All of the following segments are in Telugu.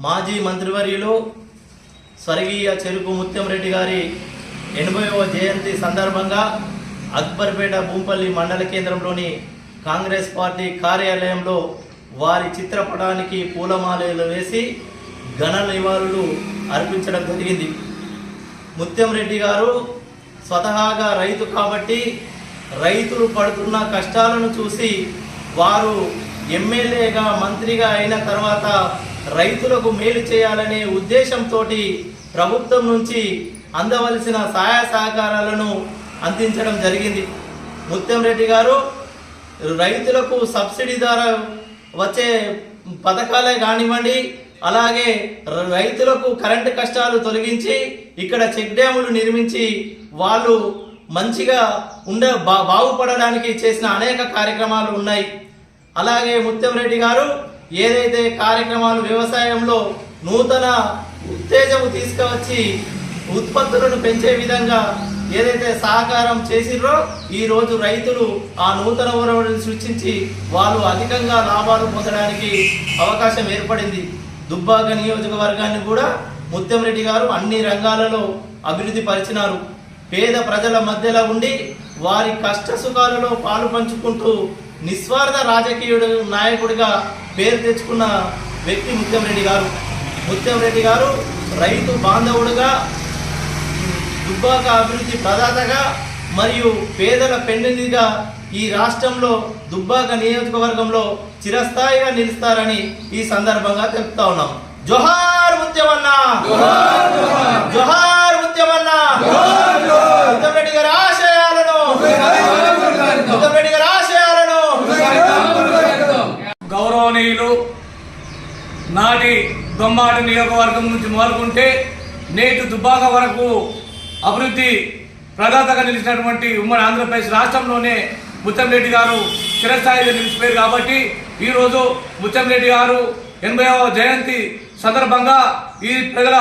మాజీ మంత్రివర్యులు స్వర్గీయ చెరుకు ముత్యం రెడ్డి గారి 80వ జయంతి సందర్భంగా అక్బర్పేట భూంపల్లి మండల కేంద్రంలోని కాంగ్రెస్ పార్టీ కార్యాలయంలో వారి చిత్రపటానికి పూలమాలలు వేసి ఘన నివాళులు అర్పించడం జరిగింది. ముత్యం రెడ్డి గారు స్వతహాగా రైతు కాబట్టి రైతులు పడుతున్న కష్టాలను చూసి వారు ఎమ్మెల్యేగా మంత్రిగా అయిన తర్వాత రైతులకు మేలు చేయాలనే ఉద్దేశంతో ప్రభుత్వం నుంచి అందవలసిన సహాయ సహకారాలను అందించడం జరిగింది. ముత్యం రెడ్డి గారు రైతులకు సబ్సిడీ ద్వారా వచ్చే పథకాలే కానివ్వండి, అలాగే రైతులకు కరెంటు కష్టాలు తొలగించి ఇక్కడ చెక్ డ్యాములు నిర్మించి వాళ్ళు మంచిగా బాగుపడడానికి చేసిన అనేక కార్యక్రమాలు ఉన్నాయి. అలాగే ముత్యం రెడ్డి గారు ఏదైతే కార్యక్రమాలు వ్యవసాయంలో నూతన ఉత్తేజము తీసుకువచ్చి ఉత్పత్తులను పెంచే విధంగా ఏదైతే సహకారం చేసిర్రో ఈరోజు రైతులు ఆ నూతన ఒరవడిని సృష్టించి వాళ్ళు అధికంగా లాభాలు పొందడానికి అవకాశం ఏర్పడింది. దుబ్బాక నియోజకవర్గాన్ని కూడా ముత్యం రెడ్డి గారు అన్ని రంగాలలో అభివృద్ధి పరిచినారు. పేద ప్రజల మధ్యలో ఉండి వారి కష్ట సుఖాలలో పాలు పంచుకుంటూ నిస్వార్థ రాజకీయ నాయకుడిగా పేరు తెచ్చుకున్న వ్యక్తి ముత్యం రెడ్డి గారు. ముత్యం రెడ్డి గారు రైతు బాంధవుడుగా, దుబ్బాక అభివృద్ధి ప్రదాతగా మరియు పేదల పెన్నిధిగా ఈ రాష్ట్రంలో దుబ్బాక నియోజకవర్గంలో చిరస్థాయిగా నిలుస్తారని ఈ సందర్భంగా తెలుపుతా ఉన్నాం. జోహార్ ముత్యమన్న, జోహార్ ముత్యమన్న. ముత్యం రెడ్డి గారి ఆశయాలను, ముత్యం రెడ్డి గారి ఆశయాలను. గౌరవనీయులు నాటి దొమ్మాటి నియోజకవర్గం నుంచి మొదలుకుంటే నేటి దుబ్బాక వరకు అభివృద్ధి ప్రదాతగా నిలిచినటువంటి ఉమ్మడి ఆంధ్రప్రదేశ్ రాష్ట్రంలోనే ముత్యం రెడ్డి గారు చిరస్థాయిగా నిలిచిపోయారు. కాబట్టి ఈరోజు ముత్యం రెడ్డి గారు 80వ జయంతి సందర్భంగా ఈ ప్రజల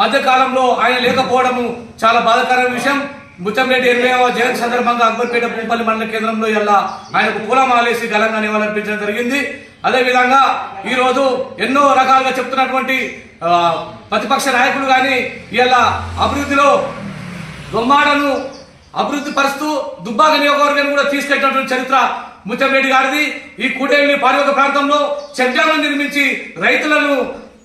మధ్యకాలంలో ఆయన లేకపోవడము చాలా బాధాకరమైన విషయం. ముత్యం రెడ్డి 80వ జయంతి సందర్భంగా అక్బర్పేట భూంపల్లి మండల కేంద్రంలో ఇలా ఆయనకు పూలమాలేసి ఘనంగా నివాళులర్పించడం జరిగింది. అదేవిధంగా ఈరోజు ఎన్నో రకాలుగా చెప్తున్నటువంటి ప్రతిపక్ష నాయకులు కానీ ఇలా అభివృద్ధిలో దొమ్మాడను అభివృద్ధి పరుస్తూ దుబ్బాక నియోజకవర్గాన్ని కూడా తీసుకెళ్లినటువంటి చరిత్ర ముత్యం రెడ్డి గారిది. ఈ కూడేళ్లి పారిక ప్రాంతంలో చెక్ డ్యాములను నిర్మించి రైతులను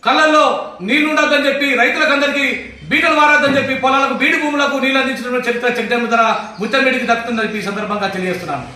కళ్ళల్లో నీళ్లు ఉండొద్దని చెప్పి రైతులకు అందరికీ బీటలు వారొద్దని చెప్పి పొలాలకు బీడి భూములకు నీళ్లు అందించినటువంటి చరిత్ర చెక్ డ్యామ్ ద్వారా ముత్యం రెడ్డికి దక్కుతుందని ఈ సందర్భంగా తెలియజేస్తున్నాను.